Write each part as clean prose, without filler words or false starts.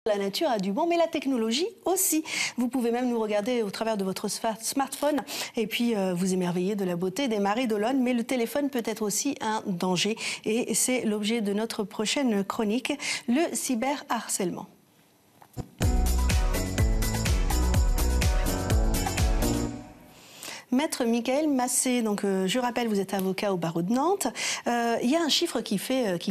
La nature a du bon, mais la technologie aussi. Vous pouvez même nous regarder au travers de votre smartphone et puis vous émerveiller de la beauté des marées d'Olonne. Mais le téléphone peut être aussi un danger. Et c'est l'objet de notre prochaine chronique, le cyberharcèlement. Maître Michael Massé, donc je rappelle, vous êtes avocat au barreau de Nantes. Il y a un chiffre qui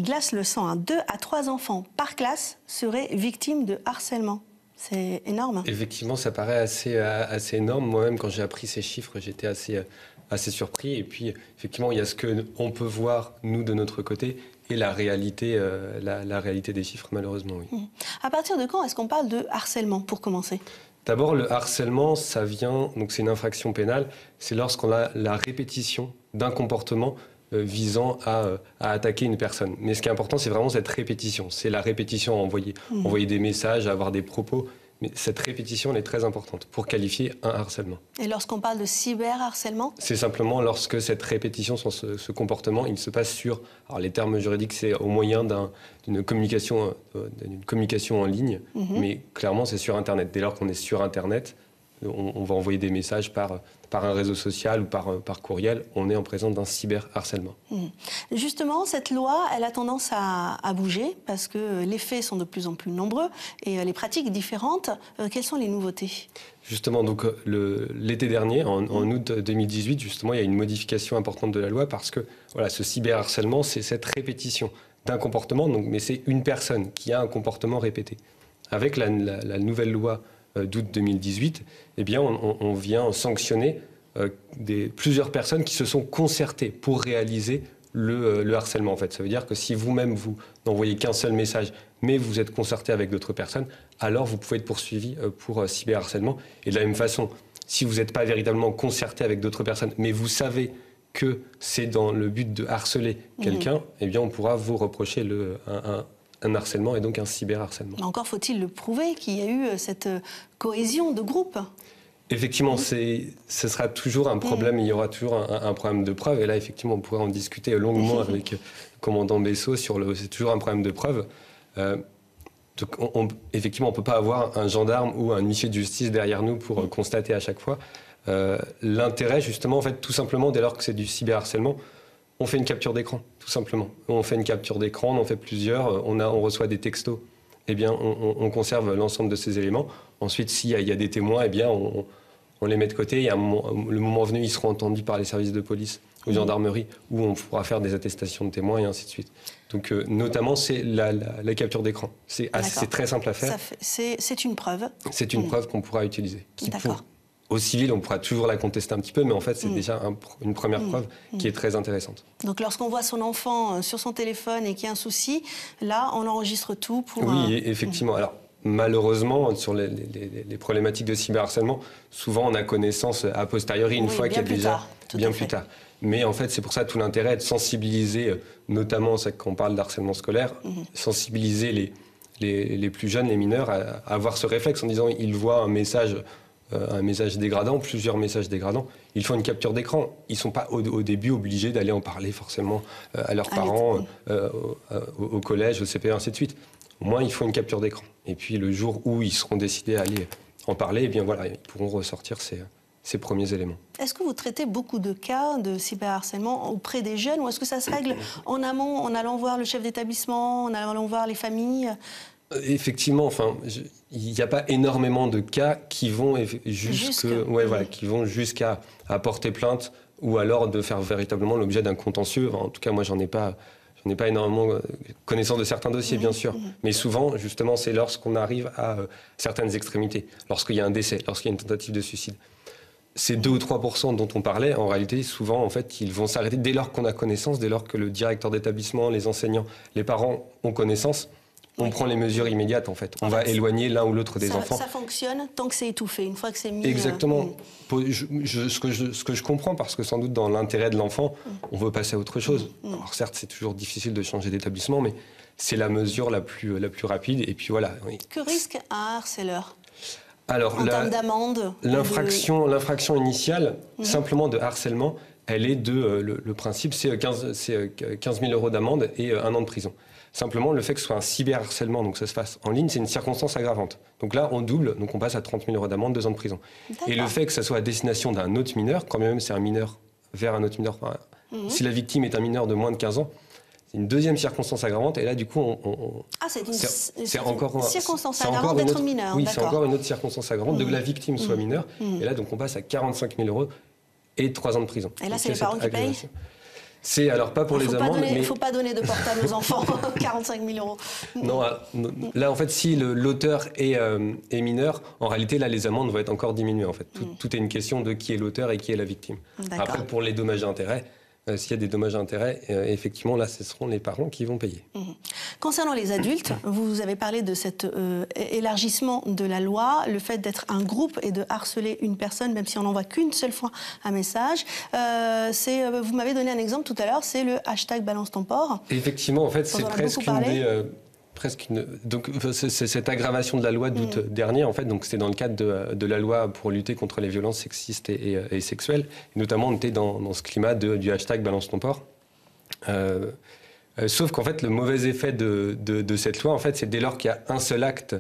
glace le sang. 2 à 3 enfants par classe seraient victimes de harcèlement. C'est énorme. Effectivement, ça paraît assez énorme. Moi-même, quand j'ai appris ces chiffres, j'étais assez surpris. Et puis, effectivement, il y a ce qu'on peut voir, nous, de notre côté, et la réalité, la réalité des chiffres, malheureusement, oui. À partir de quand est-ce qu'on parle de harcèlement, pour commencer ? D'abord, le harcèlement, ça vient, donc c'est une infraction pénale, c'est lorsqu'on a la répétition d'un comportement visant à attaquer une personne. Mais ce qui est important, c'est vraiment cette répétition. C'est la répétition à envoyer des messages, à avoir des propos. Mais cette répétition, elle est très importante pour qualifier un harcèlement. Et lorsqu'on parle de cyberharcèlement ? C'est simplement lorsque cette répétition, ce comportement, il se passe sur... Alors les termes juridiques, c'est au moyen d'une communication en ligne, mais clairement, c'est sur Internet. Dès lors qu'on est sur Internet, on va envoyer des messages par un réseau social ou par courriel, on est en présence d'un cyberharcèlement. Justement, cette loi, elle a tendance à bouger parce que les faits sont de plus en plus nombreux et les pratiques différentes. Quelles sont les nouveautés ? Justement, donc l'été dernier, en août 2018, justement, il y a une modification importante de la loi parce que voilà, ce cyberharcèlement, c'est cette répétition d'un comportement, mais c'est une personne qui a un comportement répété. Avec la nouvelle loi d'août 2018, eh bien, on vient sanctionner plusieurs personnes qui se sont concertées pour réaliser le harcèlement. En fait. Ça veut dire que si vous-même, vous n'envoyez qu'un seul message, mais vous êtes concerté avec d'autres personnes, alors vous pouvez être poursuivi pour cyberharcèlement. Et de la même façon, si vous n'êtes pas véritablement concerté avec d'autres personnes, mais vous savez que c'est dans le but de harceler quelqu'un, eh bien, on pourra vous reprocher un harcèlement et donc un cyberharcèlement. Mais encore faut-il le prouver qu'il y a eu cette cohésion de groupe. Effectivement, ce sera toujours un problème, il y aura toujours un problème de preuve. Et là, effectivement, on pourrait en discuter longuement avec le commandant Bessot c'est toujours un problème de preuve. Donc effectivement, on ne peut pas avoir un gendarme ou un huissier de justice derrière nous pour constater à chaque fois. L'intérêt, justement, en fait, tout simplement, dès lors que c'est du cyberharcèlement, on fait une capture d'écran, tout simplement. On fait une capture d'écran, on en fait plusieurs, on reçoit des textos. Eh bien, on conserve l'ensemble de ces éléments. Ensuite, s'il y a des témoins, eh bien, on les met de côté. Et le moment venu, ils seront entendus par les services de police ou gendarmerie, où on pourra faire des attestations de témoins et ainsi de suite. Donc, notamment, c'est la capture d'écran. C'est très simple à faire. C'est une preuve. C'est une preuve qu'on pourra utiliser. D'accord. Au civil, on pourra toujours la contester un petit peu, mais en fait, c'est déjà une première preuve qui est très intéressante. Donc, lorsqu'on voit son enfant sur son téléphone et qu'il y a un souci, là, on enregistre tout pour... Oui, effectivement. Alors, malheureusement, sur les problématiques de cyberharcèlement, souvent, on a connaissance a posteriori, une fois qu'il y a déjà... Bien plus tard. Mais en fait, c'est pour ça tout l'intérêt de sensibiliser, notamment quand on parle d'harcèlement scolaire, sensibiliser les plus jeunes, les mineurs, à avoir ce réflexe en disant ils voient un message dégradant, plusieurs messages dégradants, ils font une capture d'écran. Ils ne sont pas au début obligés d'aller en parler forcément à leurs parents, au collège, au CP, ainsi de suite. Au moins, ils font une capture d'écran. Et puis, le jour où ils seront décidés à aller en parler, eh bien voilà, ils pourront ressortir ces premiers éléments. Est-ce que vous traitez beaucoup de cas de cyberharcèlement auprès des jeunes ou est-ce que ça se règle en amont, en allant voir le chef d'établissement, en allant voir les familles ? Effectivement, enfin, il n'y a pas énormément de cas qui vont jusqu'à porter plainte ou alors de faire véritablement l'objet d'un contentieux. Enfin, en tout cas, moi, j'en ai pas énormément connaissance de certains dossiers, bien sûr. Mais souvent, justement, c'est lorsqu'on arrive à certaines extrémités, lorsqu'il y a un décès, lorsqu'il y a une tentative de suicide. Ces 2 ou 3% dont on parlait, en réalité, souvent, en fait, ils vont s'arrêter dès lors qu'on a connaissance, dès lors que le directeur d'établissement, les enseignants, les parents ont connaissance. On prend les mesures immédiates, en fait. On va éloigner l'un ou l'autre des enfants. Ça fonctionne tant que c'est étouffé, une fois que c'est mis... Exactement. Ce que je comprends, parce que sans doute dans l'intérêt de l'enfant, on veut passer à autre chose. Alors certes, c'est toujours difficile de changer d'établissement, mais c'est la mesure la plus rapide. Et puis voilà. Oui. Que risque un harceleur ? Alors, en termes d'amende, l'infraction initiale, simplement de harcèlement, elle est le principe, c'est 15 000 € d'amende et 1 an de prison. Simplement, le fait que ce soit un cyberharcèlement, donc ça se fasse en ligne, c'est une circonstance aggravante. Donc là, on double, donc on passe à 30 000 € d'amende, 2 ans de prison. Et le fait que ça soit à destination d'un autre mineur, quand bien même c'est un mineur vers un autre mineur, si la victime est un mineur de moins de 15 ans, c'est une deuxième circonstance aggravante. Et là, du coup, c'est encore une circonstance aggravante d'être mineur. Oui, c'est encore une autre circonstance aggravante de que la victime soit mineure. Et là, donc, on passe à 45 000 € et 3 ans de prison. Et là, c'est les parents qui payent ? C'est alors pas pour les amendes, mais... Il ne faut pas donner de portable aux enfants, 45 000 €. Non, là, en fait, si l'auteur est mineur, en réalité, là, les amendes vont être encore diminuées. En fait. Tout est une question de qui est l'auteur et qui est la victime. Après, pour les dommages et intérêts, s'il y a des dommages et intérêts, effectivement, là, ce seront les parents qui vont payer. Concernant les adultes, vous avez parlé de cet élargissement de la loi, le fait d'être un groupe et de harceler une personne, même si on n'envoie qu'une seule fois un message. Vous m'avez donné un exemple tout à l'heure, c'est le hashtag Balance ton porc. Effectivement, en fait, c'est presque donc c'est cette aggravation de la loi d'août dernier, en fait, donc c'est dans le cadre de la loi pour lutter contre les violences sexistes et sexuelles. Et notamment, on était dans ce climat du hashtag Balance ton porc. Sauf qu'en fait, le mauvais effet de cette loi, en fait, c'est dès lors qu'il y a un seul acte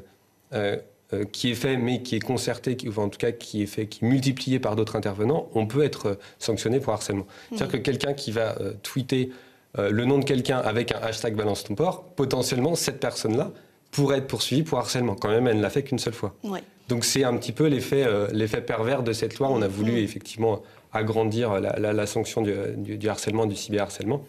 qui est fait, mais qui est concerté, en tout cas qui est multiplié par d'autres intervenants, on peut être sanctionné pour harcèlement. C'est-à-dire que quelqu'un qui va tweeter le nom de quelqu'un avec un hashtag Balance ton porc, potentiellement, cette personne-là pourrait être poursuivie pour harcèlement, quand même, elle ne l'a fait qu'une seule fois. Ouais. Donc c'est un petit peu l'effet pervers de cette loi. On a voulu effectivement agrandir la sanction du harcèlement, du cyberharcèlement.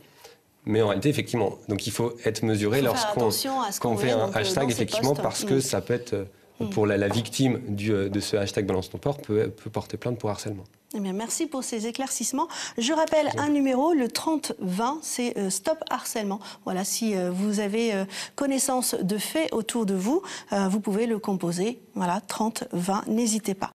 Mais en réalité, effectivement, donc il faut être mesuré lorsqu'on fait un hashtag, effectivement, parce que ça peut être, pour la victime de ce hashtag Balance ton porc, peut porter plainte pour harcèlement. Eh bien, merci pour ces éclaircissements. Je rappelle un numéro, le 3020, c'est Stop Harcèlement. Voilà, si vous avez connaissance de faits autour de vous, vous pouvez le composer. Voilà, 3020, n'hésitez pas.